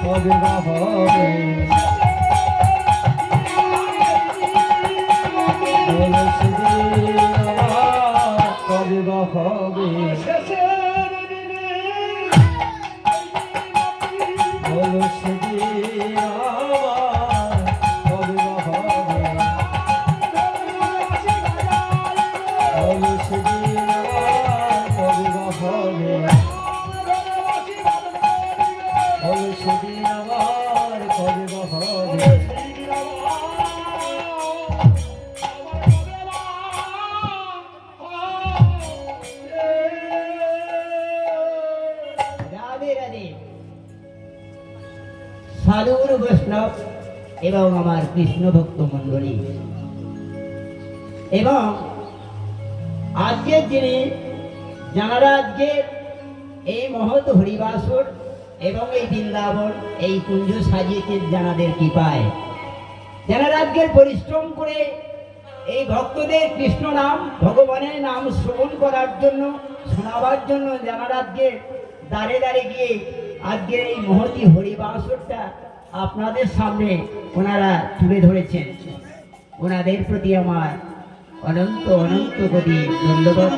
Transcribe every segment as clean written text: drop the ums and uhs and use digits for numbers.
কবে বা হবে বলো সেদিন আমার কবে বা হবে বলো সেদিন আমার কবে বা হবে বলো সেদিন আমার কবে বা হবে বলো সেদিন আমার কবে বা হবে সাধুর বৈষ্ণব এবং আমার কৃষ্ণ ভক্ত মণ্ডলী এবং আজকের দিনে যারা আজকের এই মহৎ হরিবাসর এবং এই বৃন্দাবন এই কুঞ্জ সাজিয়েছেন যাদের কৃপায় যারা আজকের পরিশ্রম করে এই ভক্তদের কৃষ্ণ নাম ভগবানের নাম শ্রবণ করার জন্য শোনাবার জন্য যারা আজকে দাঁড়ে দাঁড়ে গিয়ে আজকের এই মহতি হরিবাসরটা আপনাদের সামনে ওনারা তুলে ধরেছেন ওনাদের প্রতি আমার অনন্ত অনন্ত কোটি ধন্যবাদ।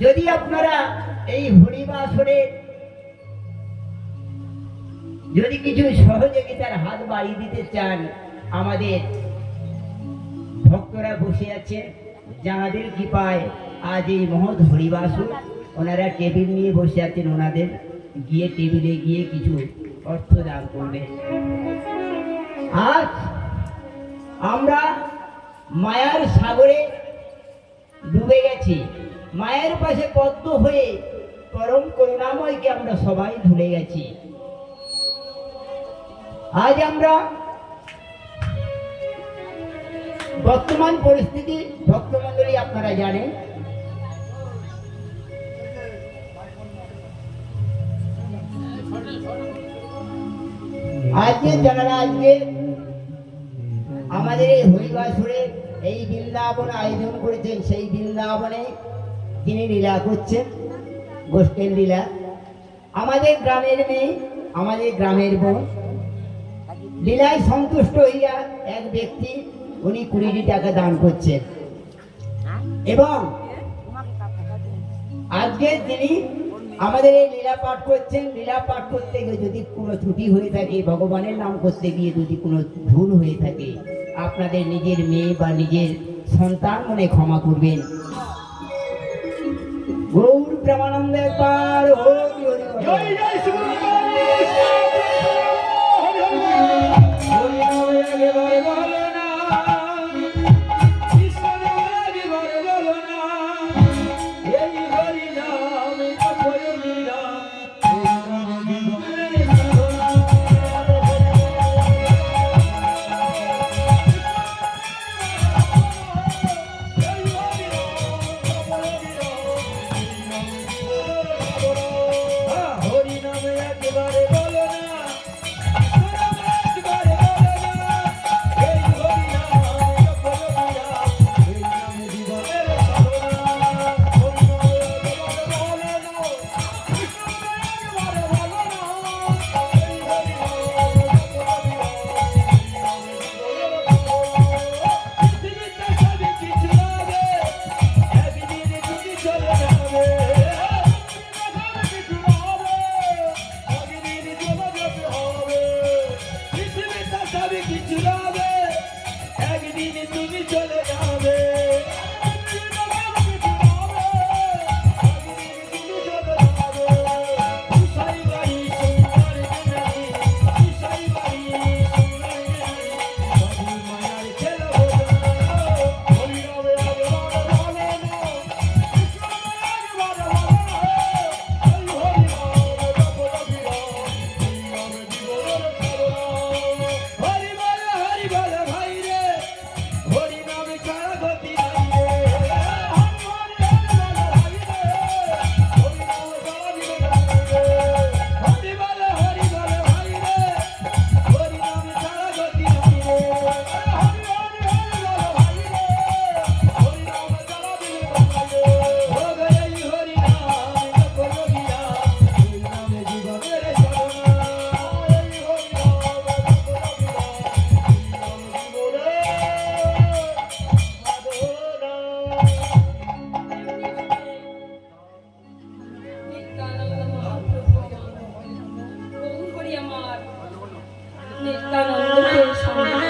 যদি আপনারা এই হরিবাসরে যদি কিছু সহযোগিতার হাত বাড়িয়ে দিতে চান আমাদের ভক্তরা বসে আছে যাদের কৃপায় আজ এই মহৎ হরিবাসর ওনারা টেবিল নিয়ে বসে আছেন ওনাদের গিয়ে টেবিলে গিয়ে কিছু অর্থ দান করবে। আজ আমরা মায়ার সাগরে ডুবে গেছি মায়ের পাশে পদ্ম হয়ে পরম করুণাময়কে আমরা সবাই ভুলে গেছি। আজ আমরা বর্তমান পরিস্থিতি ভক্তমণ্ডলী আপনারা জানেন আজকে যারা আজকে আমাদের এই হরিবাসরে এই বৃন্দাবন আয়োজন করেছেন সেই বৃন্দাবনে তিনি লীলা করছেন গোষ্ঠীর লীলা আমাদের গ্রামের মেয়ে আমাদের গ্রামের বোন লীলায় সন্তুষ্ট হইয়া এক ব্যক্তি উনি 20টি টাকা দান করছেন এবং আজকে তিনি আমাদের এই লীলা পাঠ করছেন। লীলা পাঠ করতে গিয়ে যদি কোনো ত্রুটি হয়ে থাকে ভগবানের নাম করতে গিয়ে যদি কোনো ভুল হয়ে থাকে আপনাদের নিজের মেয়ে বা নিজের সন্তান মনে ক্ষমা করবেন। গৌর প্রেমানন্দ একবার নিত্যানন্দকে সঙ্গে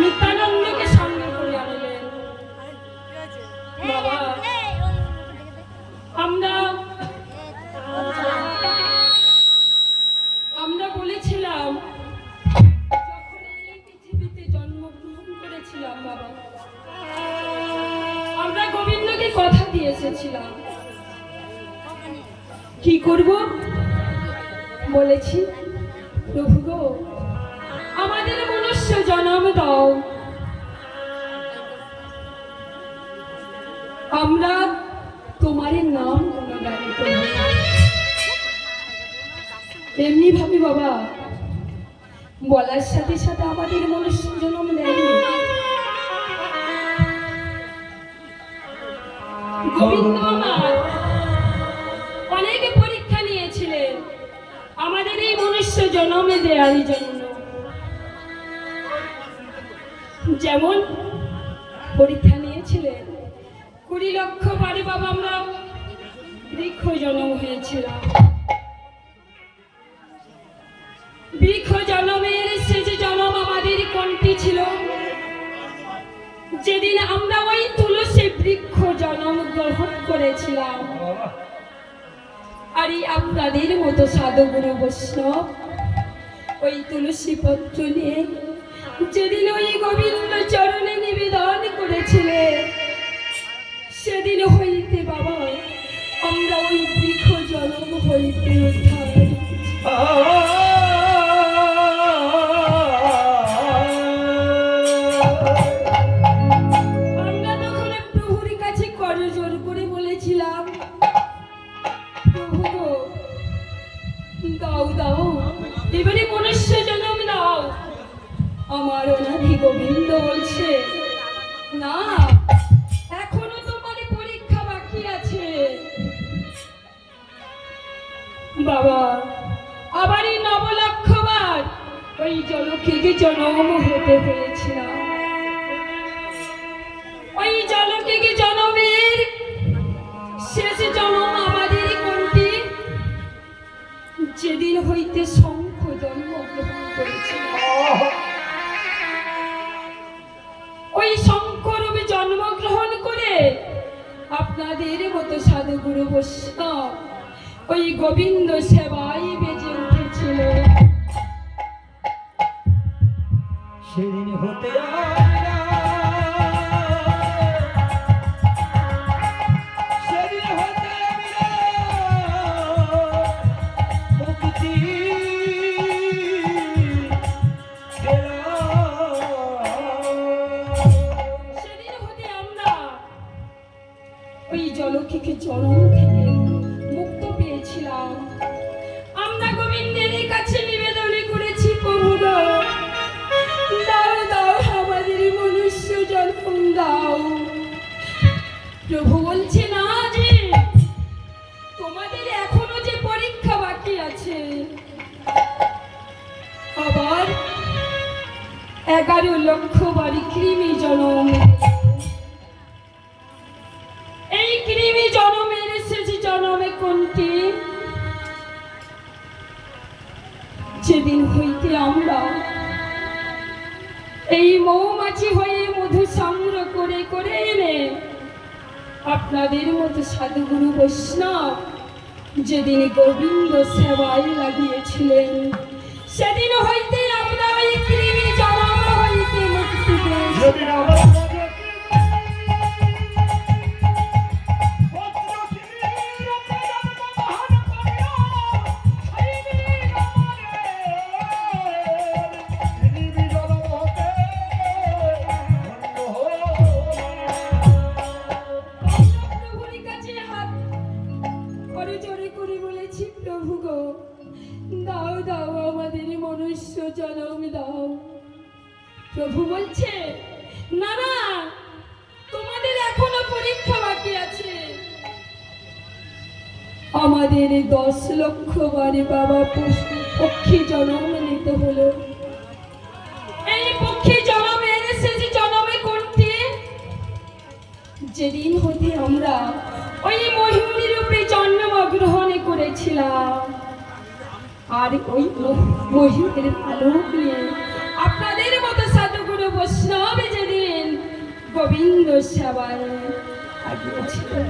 নিত্যানন্দকে সঙ্গে করে আনলেন। বাবা, আমরা বলেছিলাম যখন এই পৃথিবীতে জন্মগ্রহণ করেছিলাম বাবা, আমরা গোবিন্দকে কথা দিয়ে এসেছিলাম কি করব, বলেছি প্রভু গো আমাদের মনুষ্য জন্ম দাও, আমরা তোমার নাম গুণগান করব। এমনি ভাবে বাবা বলার সাথে সাথে আমাদের মনুষ্য জন্ম দেয়নি। গোবিন্দ আমার অনেক পরীক্ষা নিয়েছিলেন আমাদের এই মনুষ্য জন্মে দেওয়ার জন্য। যেমন পরীক্ষা নিয়েছিলেন 20 লক্ষ বারে বাবা আমরা বৃক্ষ জন্ম হয়েছিলাম। বৃক্ষ জন্মের শেষ জন্ম আমাদের কোনটি ছিল? যেদিন আমরা ওই তুলসী বৃক্ষ জন্ম গ্রহণ করেছিলাম। আর এই আপনাদের মতো সাধুগুরু বৈষ্ণব ওই তুলসী পত্র নিয়ে যেদিন ওই গোবিন্দ চরণে নিবেদন করেছিলেন, সেদিন হইতে বাবা আমরা ওই বৃক্ষ জন্ম হইতে উদ্ধার আমরা তখন প্রভুর কাছে করজোড় করে বলেছিলাম প্রভু গো দাও দাও এবারে মনুষ্য জন্ম দাও। আমার অনাদি গোবিন্দ বলছে না, এখনো তোমার পরীক্ষা বাকি আছে। বাবা আবার এই 9 লক্ষ বার ওই জলকে জন্ম হতে হয়েছিল। ওই জলকে জন্মের শেষ জন্ম আমাদের কোনটি? যেদিন হইতে শঙ্খ জন্মগ্রহণ করেছিল। ওই শঙ্করূপে জন্মগ্রহণ করে আপনাদের মতো সাধুগুরু বৈষ্ণব ওই গোবিন্দ সেবাই বেজে উঠেছিল। সেদিন হতে সেদিন হতে মুক্তি সেদিন হতে আমরা ওই জলক্ষীকে জন্ম থেকে মুক্ত পেয়েছিলাম। আমরা গোবিন্দের কাছে নিবেদন করেছি প্রভু দাও দাও আমাদের মনুষ্য জন্ম দাও। প্রভু বলছে না যে তোমাদের এখনো যে পরীক্ষা বাকি আছে। আবার 11 লক্ষ বারি কৃমি জন্ম। এই কৃমি জন্মের শেষ জন্মে কোনটি? যেদিন হইতে আমরা এই মৌমাছি হয়ে মধু সংগ্রহ করে করে এনে আপনাদের মতো সাধুগুরু বৈষ্ণব যেদিন গোবিন্দ সেবায় লাগিয়েছিলেন, সেদিন হইতে আমরা ওই কৃমি জন্ম হইতে মুক্তি পেয়েছিলাম। প্রভু বলছে না না তোমাদের এখনো পরীক্ষা বাকি আছে। আমাদের 10 লক্ষ বারে বাবা পক্ষী জন্ম নিতে হলো। এই পক্ষী জন্মের শেষ জন্মে কোনটি? যেদিন হতে আমরা ওই মহিমী রূপে জন্ম গ্রহণ করেছিলাম, আর ওই মহিমের আলোক নিয়ে আপনাদের মতো সাধুগুরু বৈষ্ণব যেদিন গোবিন্দ সেবায় আগিয়েছিলেন।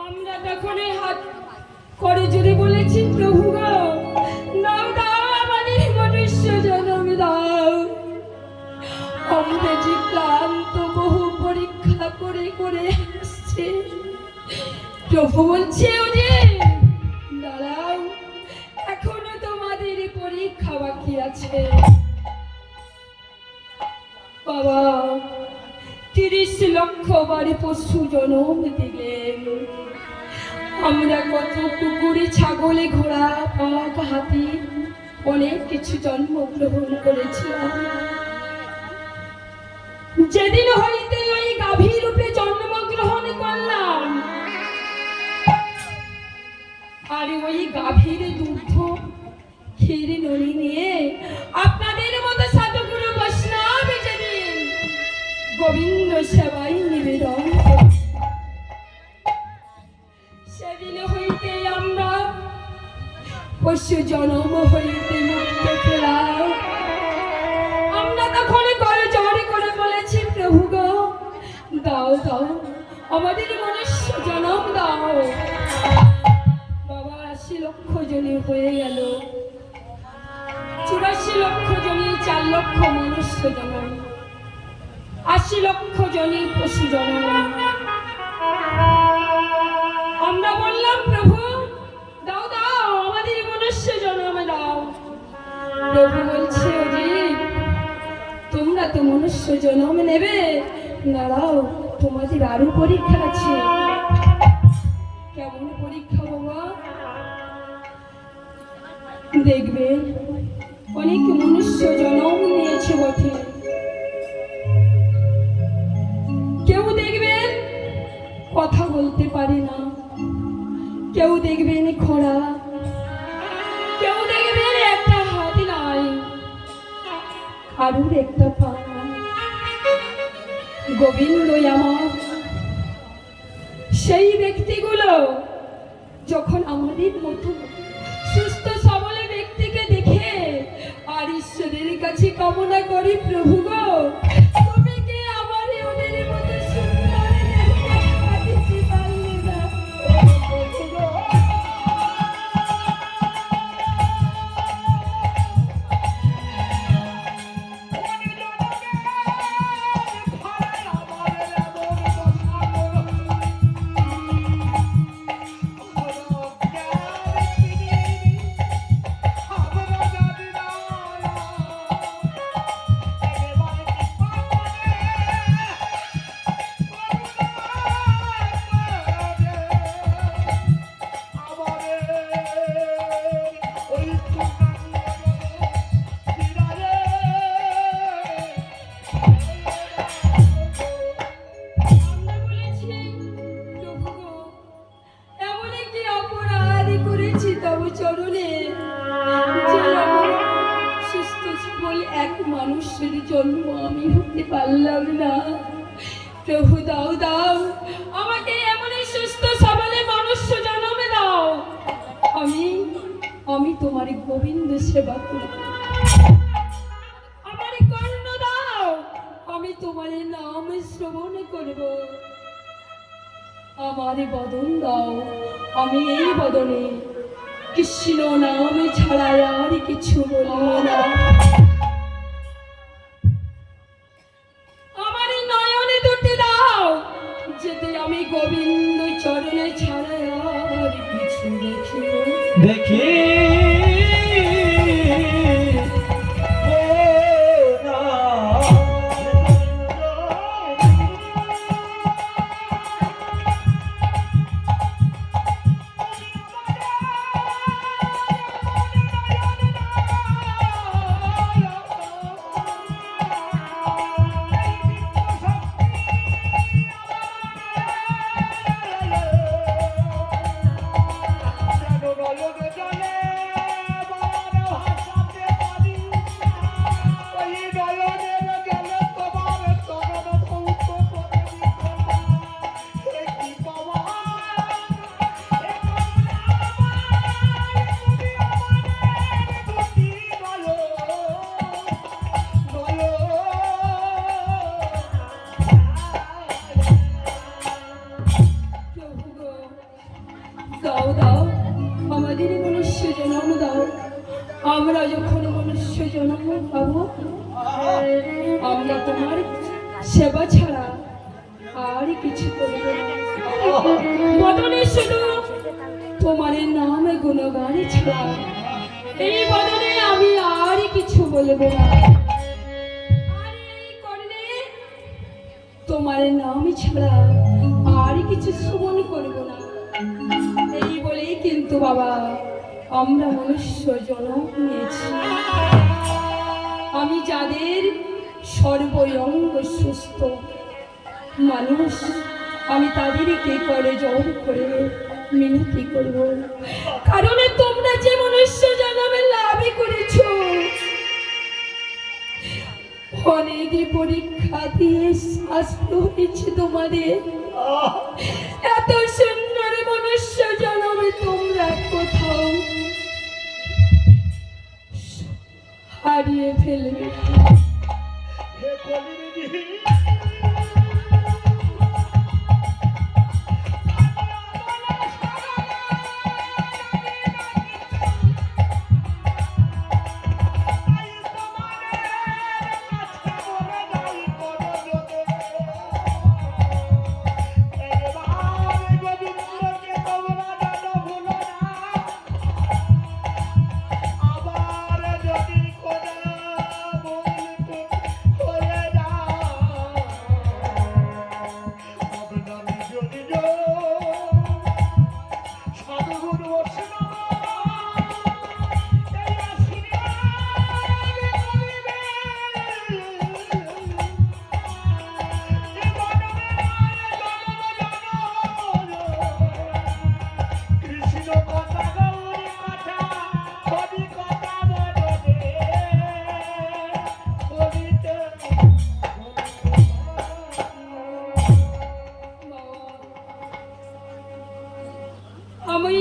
আমরা তখনই হাত করে যদি বলেছি, প্রভু গো, দাও দাও আমাদের মনুষ্য জন্ম দাও। আমরা যে ক্লান্ত বহু পরীক্ষা করে করে আসছে, প্রভু বলছে ও যে দাঁড়াও, এখনো তোমাদের পরীক্ষা বাকি আছে। বাবা 30 লক্ষ বারে পশু জন্ম দিলেন, আমরা কত কুকুরে, ছাগলে, ঘোড়া, বাঘ, হাতি অনেক কিছু জন্মগ্রহণ করেছিলাম। যেদিন হইতে ওই গাভী রূপে জন্মগ্রহণ করলাম, আর ওই গাভীর দুগ্ধ ক্ষীর নলি নিয়ে আপনাদের মতো সাধুগুরু বৈষ্ণব যেদিন গোবিন্দ সেবায় নিবেদন করেছি, সেদিন হইতে আমরা পশু জন্ম হইতে মুক্ত পেলাম। আমরা তখন করে জোরে করে বলেছি, প্রভু গো, দাও দাও আমাদের মনুষ্য জন্ম দাও। বাবা 80 লক্ষ জনে হয়ে গেল, 84 লক্ষ জনে 4 লক্ষ মনুষ্য জন্ম, 80 লক্ষ জনে পশু জন্ম। আমরা বললাম, প্রভু দাও দাও আমাদের মনুষ্য জন্ম দাও। প্রভু বলছে, ওরে তোমরা তো মনুষ্য জন্ম নেবে, দাঁড়াও তোমাদের আরো পরীক্ষা আছে। কেমন পরীক্ষা বাবা? দেখবে অনেক মনুষ্য জন্ম নিয়েছে বটে, কেউ দেখবেন কথা বলতে পারে না, কেউ দেখবেন খোড়া, কেউ দেখবেন একটা হাত নাই, কারুর একটা পা নাই। গোবিন্দ আমার সেই ব্যক্তিগুলো যখন আমাদের মতো সুস্থ সবল ব্যক্তিকে দেখে আর ঈশ্বরের কাছে কামনা করি, প্রভু গো, তুমি কি আমার ওদের মতো সুন্দর দেখা দিতে পারলে না? আমরা বলেছি, প্রভু গো, এমন একটি অপরাধ করেছি তব চরণে, যে এমন সুস্থ সবল এক মানুষের জন্ম আমি হতে পারলাম না। প্রভু দাও দাও আমাকে এমনই সুস্থ সবল মানুষ জন্ম দাও, আমি আমি তোমার গোবিন্দ সেবা করব। আমার কর্ণ দাও, আমি তোমার নাম শ্রবণ করব। আমার বদন দাও, আমি এই বদনে কৃষ্ণ নাম ছাড়া আর কিছু বলবো না। আমার নয়নে দুটি দাও, যেতে আমি গোবিন্দ চরণে ছাড়া আর কিছু দেখি সেবা ছাড়া আর কিছু করব না। বদনে শুধু তোমার নাম গুণগান ছাড়া এই বদনে আমি আর কিছু বলবো না। আর এই করলে তোমার নাম ছাড়া আর কিছু শ্রবণ করব না। এই বলেই কিন্তু বাবা আমরা মনুষ্য জন্ম নিয়েছি। আমি যাদের সর্বঙ্গ সুস্থ মানুষ, আমি তাদেরকে করে জোর করে মিনতি করব, কারণ তোমরা যে মনুষ্য জন্মে লাভই করেছ, অনেক পরীক্ষা দিয়ে শাস্তি হয়েছে তোমাদের। এত সুন্দর মনুষ্য জন্মে তোমরা কোথাও হারিয়ে ফেলবে। আমি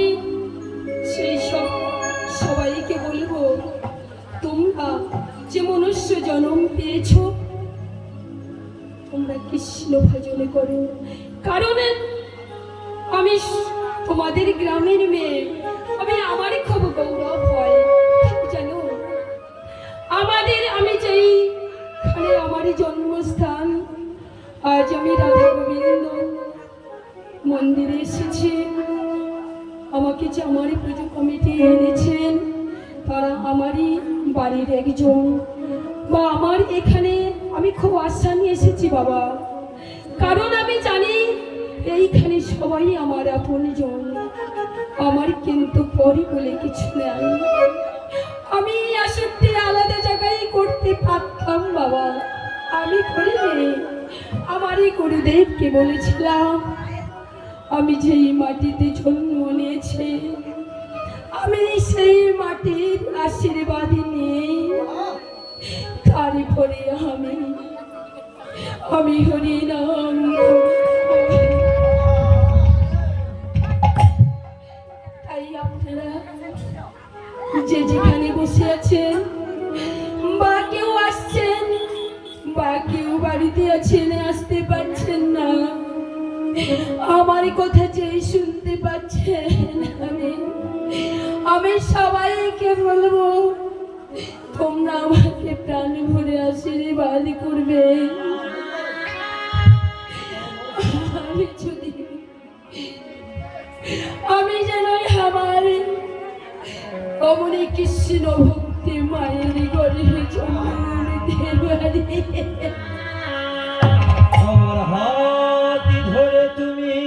সেই সব সবাইকে বলবো, তোমরা যে মনুষ্য জন্ম পেয়েছ তোমরা কৃষ্ণ ভজন করো, কারণ আমি তোমাদের গ্রামের মেয়ে। আমার খুব গৌরব হয় জানো, আমি যেইখানে আমার জন্মস্থান, আজ আমি রাধা গোবিন্দ মন্দিরে এসেছি। আমাকে যে আমার পুজো কমিটি এনেছেন তারা আমারই বাড়ির একজন, বা আমার এখানে আমি খুব আশা নিয়ে এসেছি বাবা, কারণ আমি জানি এইখানে সবাই আমার আপনজন। আমার কিন্তু পরি বলে কিছু নেই। আমি আসক্তি আলাদা জায়গায় করতে পারতাম বাবা, আমি করিনি। আমার এই গুরুদেবকে বলেছিলাম আমি যেই মাটিতে জন্ম নিয়েছি আমি সেই মাটির আশীর্বাদ নিয়ে তারপরে আমি হরি নাম। তাই আপনারা যে যেখানে বসে আছেন, বা কেউ আসছেন বা কেউ বাড়িতে আছেন আসতে পারছেন না, আমার কথা যে শুনতে পাচ্ছেন, আমি সবাইকে বলবো তোমরা আমাকে প্রাণ ভরে আশীর্বাদ করবে। আমি যেন আমার অমনি কৃষ্ণ ভক্তি মায়ের গড়ে জন্ম নিতে পারি। আমার হাত ধরে তুমি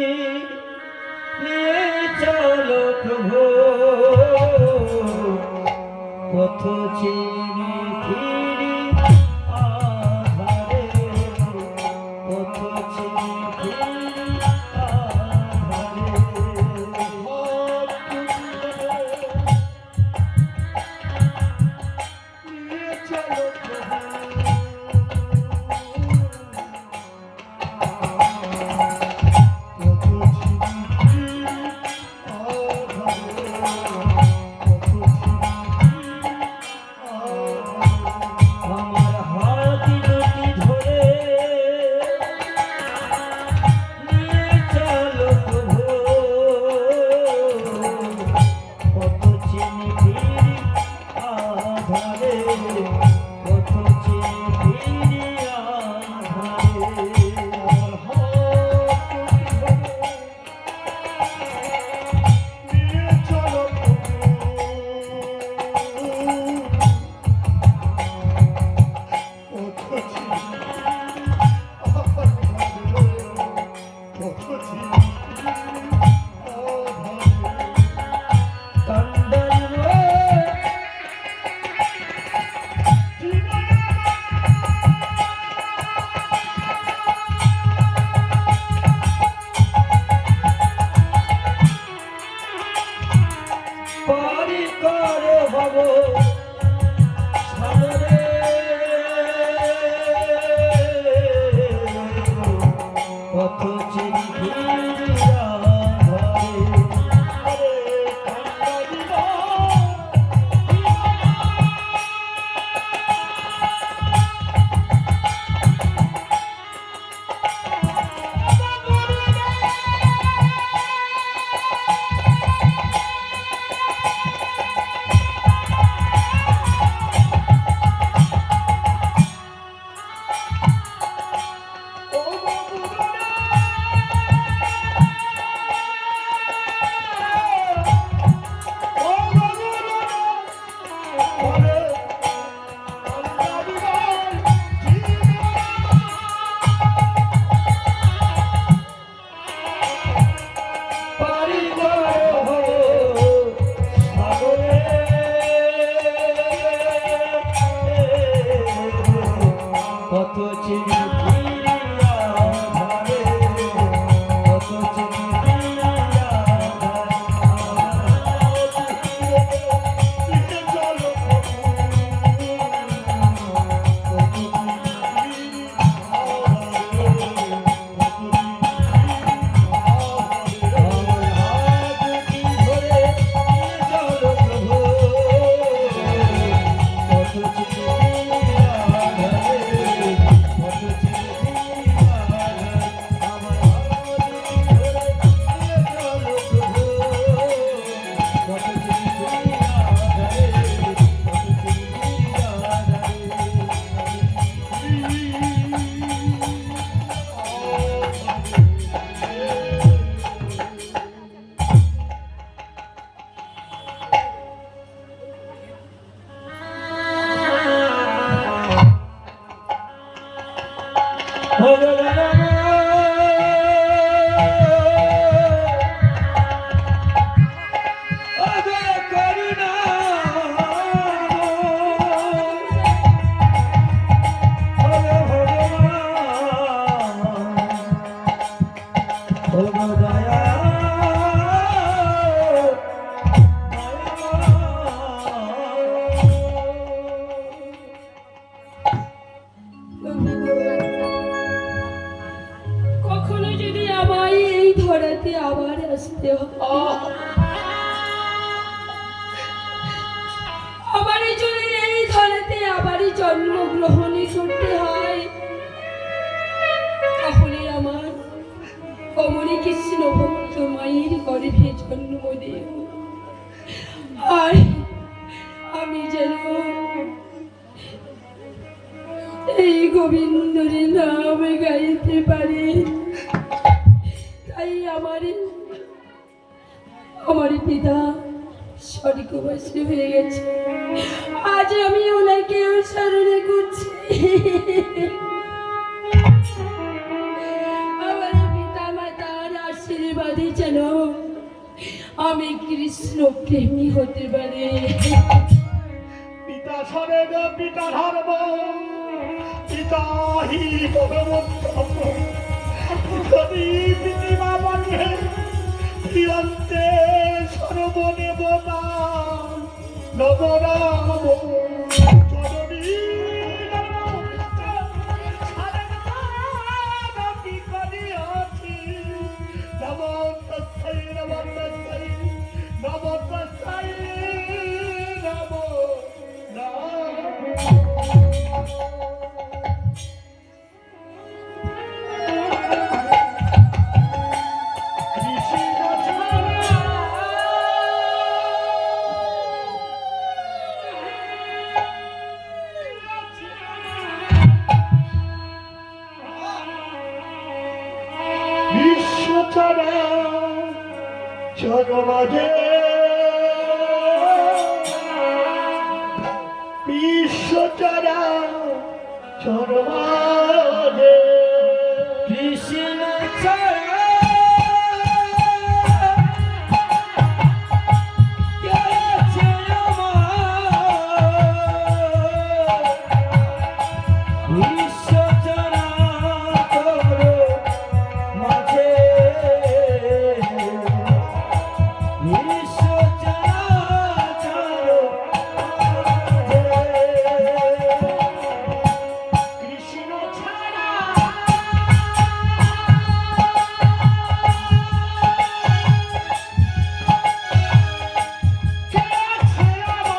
নিয়ে চলো প্রভু, পথ চিনে ফিরি আধারে, পথ চিনে ফিরি আধারে। নিয়ে চলো প্রভু, পথ চিনি ফিরিয়া ধারে পথ চিনি ফিরিয়া কখনো যদি আমায় এই ধরাতে আবার আসতে হয়, আবারই যদি এই ধরাতে আবারই জন্মগ্রহণ করতে হয়, তাহলে আমার অমনি কৃষ্ণ ভক্ত মায়ের গর্ভে জন্ম দিও। আর আমি যেন এই গোবিন্দর নাম গাইতে পারি, তাই আমার পিতা স্বর্গবাসী হয়ে গেছে। আজ আমি ওনাকে স্মরণে করছি। আমার পিতা মাতার আশীর্বাদে যেন আমি কৃষ্ণ প্রেমী হতে পারি। পিতা স্বর্গ পিতা ধর্ম পিতা হি ভগবন্তম যদি পিতা বন্ধে প্রিয়ন্তে সর্বদেবতা নবরাম জননী নমস্তি করিয়াছি নমস্তস্যৈ নমস্তস্যৈ নমস্তস্যৈ নমো বিশ্বচরা জগমাঝে বিশ্বচরা জগমাঝে কৃষ্ণ ছাড়া কে আছে আমার? বিশ্বচরা তোর মাঝে কৃষ্ণ ছাড়া কে আছে আমার?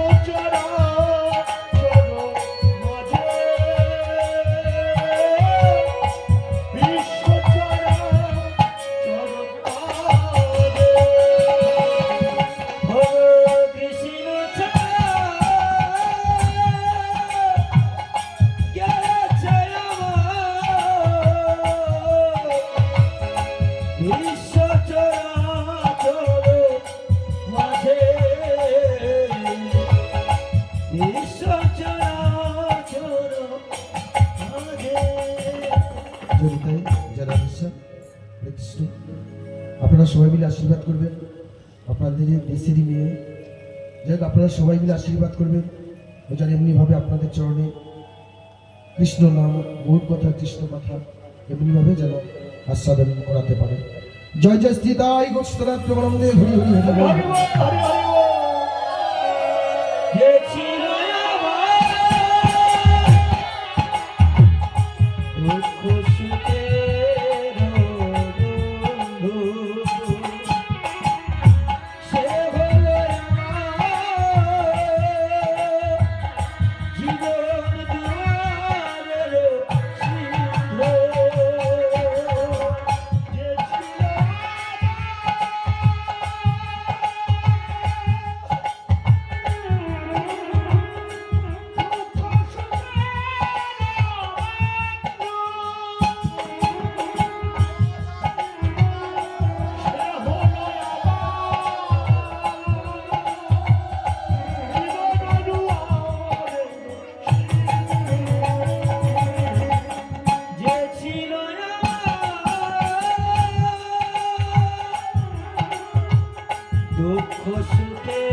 বিশ্বচরা জগমাঝে বিশ্বচরা জগৎপাদে ও কৃষ্ণ ছাড়া কে আছে আমার? বিশ্বচরা জগৎমাঝে জনিতাই যারা বিশ্বাস কৃষ্ণ, আপনারা সবাই মিলে আশীর্বাদ করবেন। আপনাদের আপনাদের দেশেরই মেয়ে। যাই হোক, আপনারা সবাই মিলে আশীর্বাদ করবেন ও যেন এমনিভাবে আপনাদের চরণে কৃষ্ণ নাম, গৌর কথা, কৃষ্ণ কথা এমনিভাবে যেন আস্বাদন করাতে পারে। জয় জয় শ্রী তাই গোষ্ঠরাত প্রমানন্দে হরি হরি হরি বল। হরি বল, হরি হরি বল। যে ছিল আমার দুঃখ সুখের বন্ধু, সে হলো আমার জীবন দুয়ারের সিংহ। যে ছিল যে ছিল দুঃখ সুখে